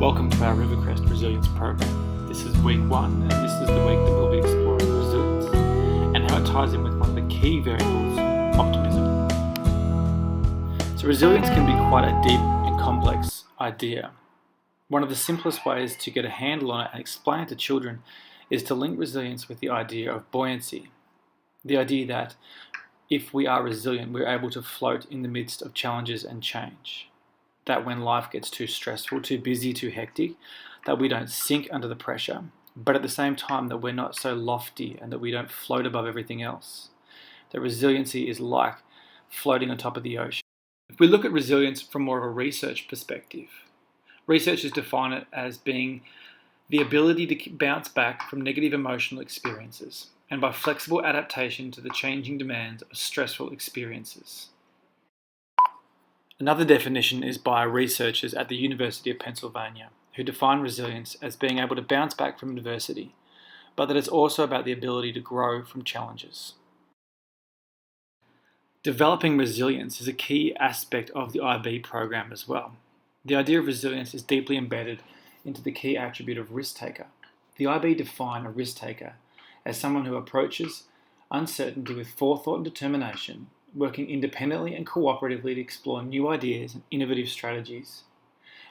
Welcome to our Rivercrest Resilience Program. This is week 1, and this is the week that we'll be exploring resilience and how it ties in with one of the key variables, optimism. So resilience can be quite a deep and complex idea. One of the simplest ways to get a handle on it and explain it to children is to link resilience with the idea of buoyancy. The idea that if we are resilient, we're able to float in the midst of challenges and change. That when life gets too stressful, too busy, too hectic, that we don't sink under the pressure, but at the same time that we're not so lofty and that we don't float above everything else. That resiliency is like floating on top of the ocean. If we look at resilience from more of a research perspective, researchers define it as being the ability to bounce back from negative emotional experiences and by flexible adaptation to the changing demands of stressful experiences. Another definition is by researchers at the University of Pennsylvania, who define resilience as being able to bounce back from adversity, but that it's also about the ability to grow from challenges. Developing resilience is a key aspect of the IB program as well. The idea of resilience is deeply embedded into the key attribute of risk taker. The IB define a risk taker as someone who approaches uncertainty with forethought and determination, working independently and cooperatively to explore new ideas and innovative strategies.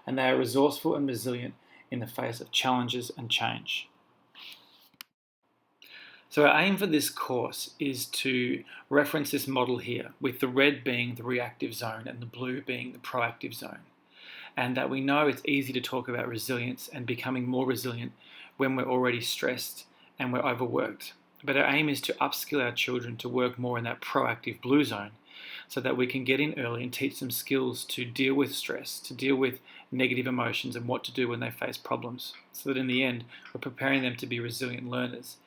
And they are resourceful and resilient in the face of challenges and change. So our aim for this course is to reference this model here, with the red being the reactive zone and the blue being the proactive zone. And that we know it's easy to talk about resilience and becoming more resilient when we're already stressed and we're overworked. But our aim is to upskill our children to work more in that proactive blue zone so that we can get in early and teach them skills to deal with stress, to deal with negative emotions and what to do when they face problems, so that in the end, we're preparing them to be resilient learners.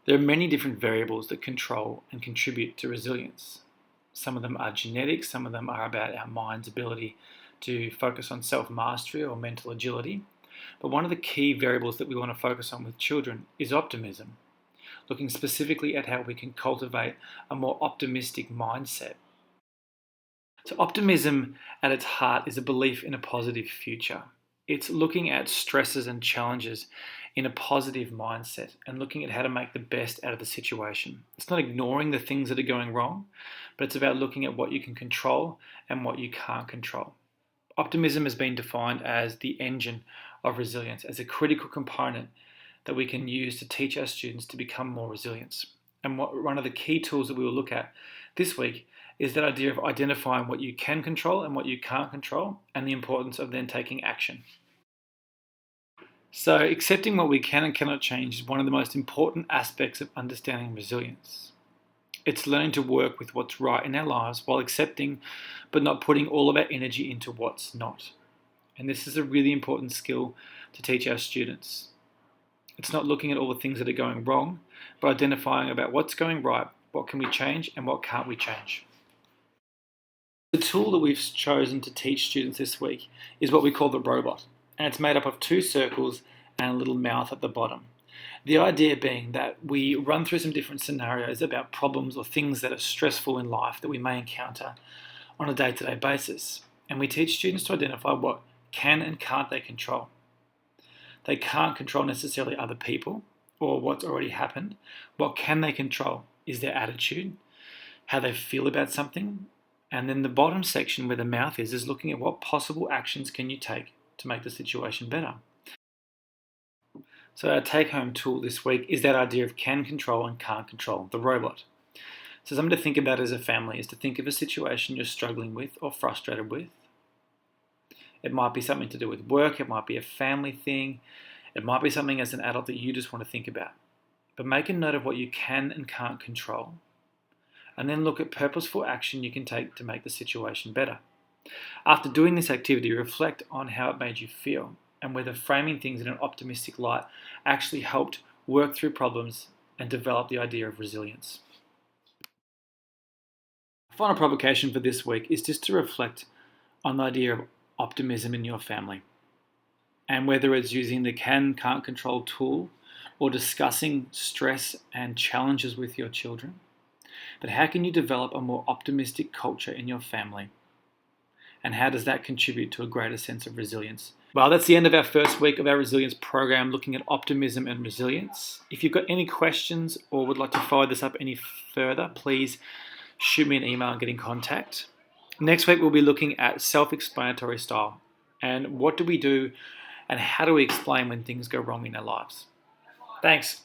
There are many different variables that control and contribute to resilience. Some of them are genetic, some of them are about our mind's ability to focus on self-mastery or mental agility. But one of the key variables that we want to focus on with children is optimism, looking specifically at how we can cultivate a more optimistic mindset. So optimism at its heart is a belief in a positive future. It's looking at stresses and challenges in a positive mindset and looking at how to make the best out of the situation. It's not ignoring the things that are going wrong, but it's about looking at what you can control and what you can't control. Optimism has been defined as the engine of resilience, as a critical component that we can use to teach our students to become more resilient. And one of the key tools that we will look at this week is that idea of identifying what you can control and what you can't control, and the importance of then taking action. So accepting what we can and cannot change is one of the most important aspects of understanding resilience. It's learning to work with what's right in our lives while accepting but not putting all of our energy into what's not. And this is a really important skill to teach our students. It's not looking at all the things that are going wrong, but identifying about what's going right, what can we change, and what can't we change. The tool that we've chosen to teach students this week is what we call the robot, and it's made up of 2 circles and a little mouth at the bottom. The idea being that we run through some different scenarios about problems or things that are stressful in life that we may encounter on a day-to-day basis, and we teach students to identify what can and can't they control. They can't control necessarily other people or what's already happened. What can they control is their attitude, how they feel about something, and then the bottom section where the mouth is looking at what possible actions can you take to make the situation better. So our take-home tool this week is that idea of can control and can't control, the robot. So something to think about as a family is to think of a situation you're struggling with or frustrated with. It might be something to do with work, it might be a family thing, it might be something as an adult that you just want to think about. But make a note of what you can and can't control, and then look at purposeful action you can take to make the situation better. After doing this activity, reflect on how it made you feel and whether framing things in an optimistic light actually helped work through problems and develop the idea of resilience. Final provocation for this week is just to reflect on the idea of optimism in your family, and whether it's using the can-can't control tool or discussing stress and challenges with your children. But how can you develop a more optimistic culture in your family? And how does that contribute to a greater sense of resilience? Well, that's the end of our first week of our resilience program, looking at optimism and resilience. If you've got any questions or would like to follow this up any further, please shoot me an email and get in contact. Next week, we'll be looking at self-explanatory style and what do we do and how do we explain when things go wrong in our lives. Thanks.